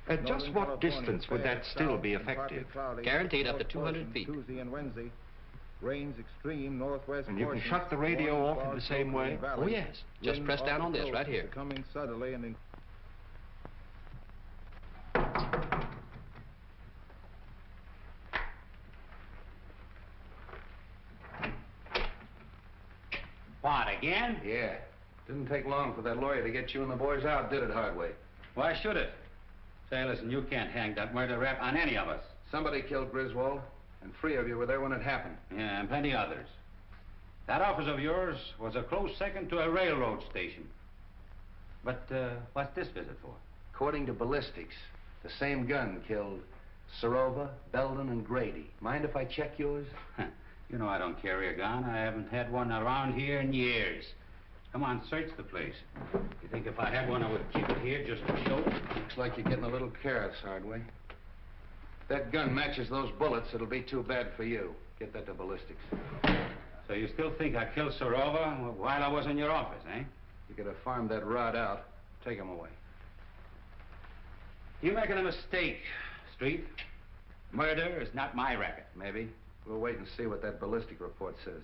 At just Northern what California, distance would fair that still south be and partly effective? cloudy, Guaranteed up to north 200 portion feet. Tuesday and Wednesday. Rains extreme northwest And you can portions, shut the radio warm off in fog the same locally way? in valleys. Oh, yes. Just Wind press off down the on this coast right here. Becoming southerly and What, again? Yeah. Didn't take long for that lawyer to get you and the boys out, did it, Hardway? Why should it? Say, listen, you can't hang that murder rap on any of us. Somebody killed Griswold, and 3 of you were there when it happened. Yeah, and plenty others. That office of yours was a close second to a railroad station. But what's this visit for? According to ballistics, the same gun killed Serova, Belden, and Grady. Mind if I check yours? You know I don't carry a gun. I haven't had one around here in years. Come on, search the place. You think if I had one, I would keep it here just to show? Looks like you're getting a little careless, Hardway. If that gun matches those bullets, it'll be too bad for you. Get that to ballistics. So you still think I killed Serova while I was in your office, eh? You could have farmed that rod out. Take him away. You're making a mistake, Street. Murder is not my racket. Maybe. We'll wait and see what that ballistic report says.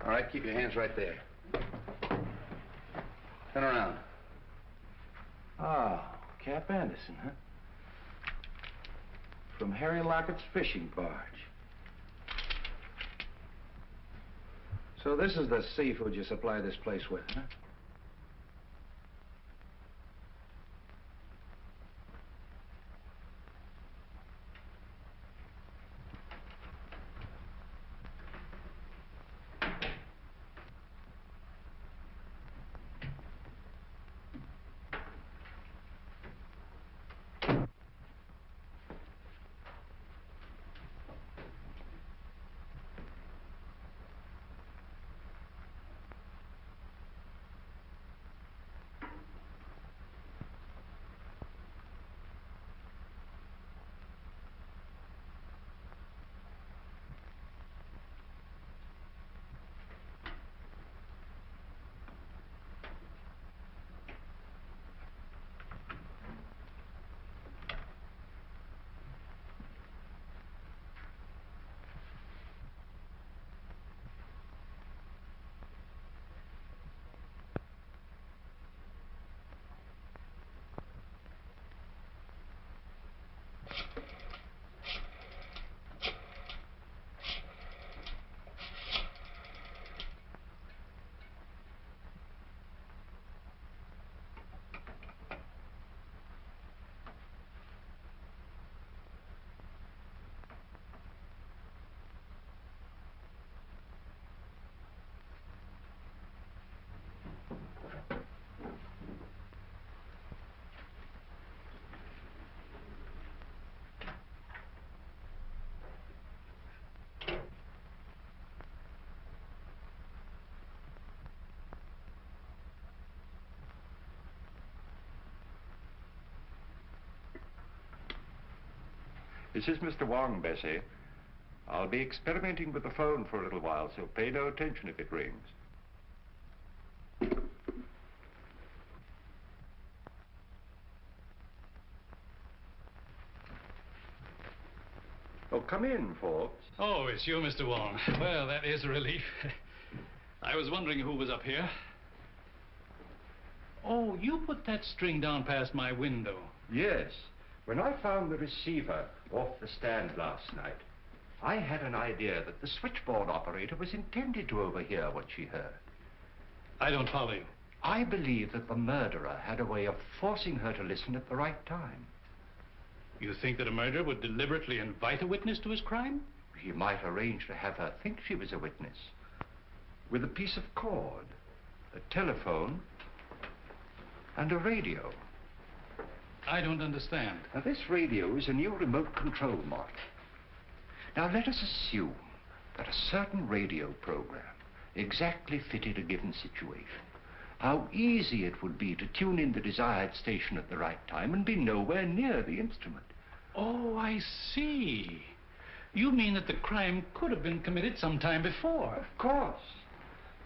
All right, keep your hands right there. Turn around. Ah, Cap Anderson, huh? From Harry Lockett's fishing barge. So this is the seafood you supply this place with, huh? This is Mr. Wong, Bessie. I'll be experimenting with the phone for a little while, so pay no attention if it rings. Oh, come in, Forbes. Oh, it's you, Mr. Wong. Well, that is a relief. I was wondering who was up here. Oh, you put that string down past my window. Yes. When I found the receiver off the stand last night, I had an idea that the switchboard operator was intended to overhear what she heard. I don't follow you. I believe that the murderer had a way of forcing her to listen at the right time. You think that a murderer would deliberately invite a witness to his crime? He might arrange to have her think she was a witness. With a piece of cord, a telephone, and a radio. I don't understand. Now, this radio is a new remote control model. Now, let us assume that a certain radio program exactly fitted a given situation. How easy it would be to tune in the desired station at the right time and be nowhere near the instrument. Oh, I see. You mean that the crime could have been committed some time before? Of course.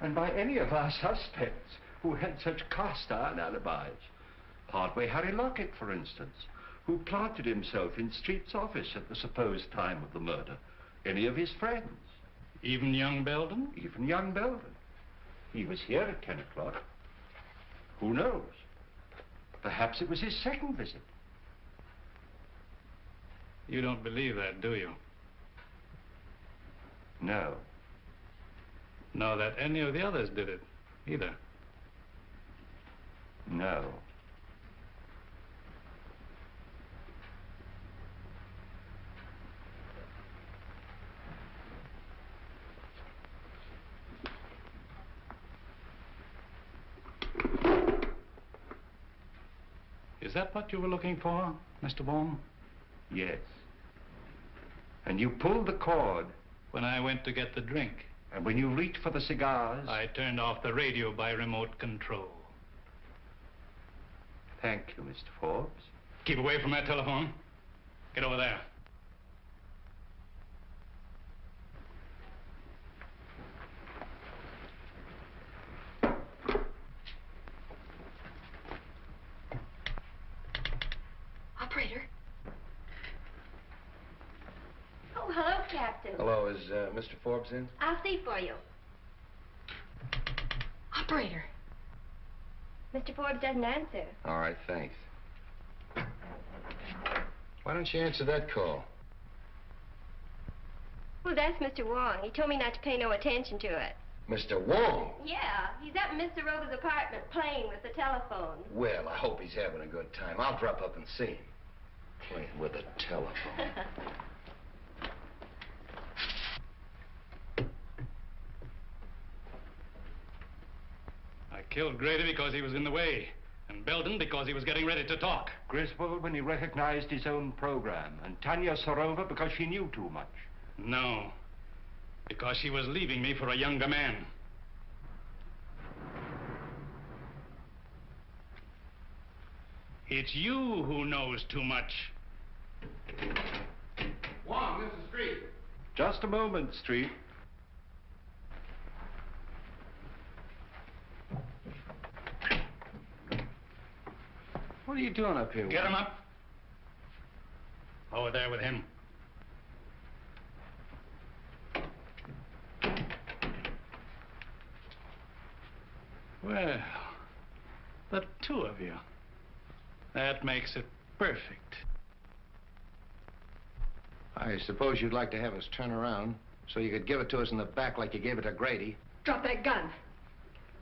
And by any of our suspects who had such cast-iron alibis. Hardway Harry Lockett, for instance, who planted himself in Street's office at the supposed time of the murder. Any of his friends. Even young Belden? Even young Belden. He was here at 10 o'clock. Who knows? Perhaps it was his second visit. You don't believe that, do you? No. Nor that any of the others did it, either? No. Is that what you were looking for, Mr. Wong? Yes. And you pulled the cord. When I went to get the drink. And when you reached for the cigars? I turned off the radio by remote control. Thank you, Mr. Forbes. Keep away from that telephone. Get over there. Operator. Oh, hello, Captain. Hello, is Mr. Forbes in? I'll see for you. Operator. Mr. Forbes doesn't answer. All right, thanks. Why don't you answer that call? Well, that's Mr. Wong. He told me not to pay no attention to it. Mr. Wong? Yeah, he's up in Mr. Rover's apartment playing with the telephone. Well, I hope he's having a good time. I'll drop up and see him. Playing with a telephone. I killed Grady because he was in the way, and Belden because he was getting ready to talk. Griswold when he recognized his own program, and Tanya Sarova because she knew too much. No, because she was leaving me for a younger man. It's you who knows too much. Wong, this is Street. Just a moment, Street. What are you doing up here? Get him up. Over there with him. Well, the two of you. That makes it perfect. I suppose you'd like to have us turn around so you could give it to us in the back like you gave it to Grady. Drop that gun.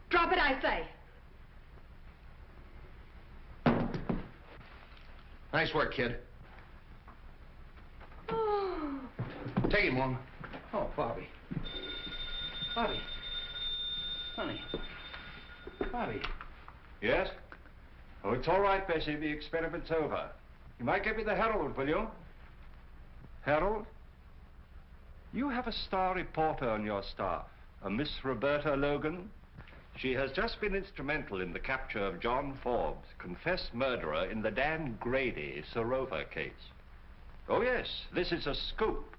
Drop it, I say. Nice work, kid. Take him, Wong. Oh, Bobby. Bobby. Honey. Bobby. Yes? Oh, it's all right, Bessie. The experiment's over. You might give me the Herald, will you? Herald? You have a star reporter on your staff, a Miss Roberta Logan. She has just been instrumental in the capture of John Forbes, confessed murderer in the Dan Grady Sarova case. Oh, yes, this is a scoop.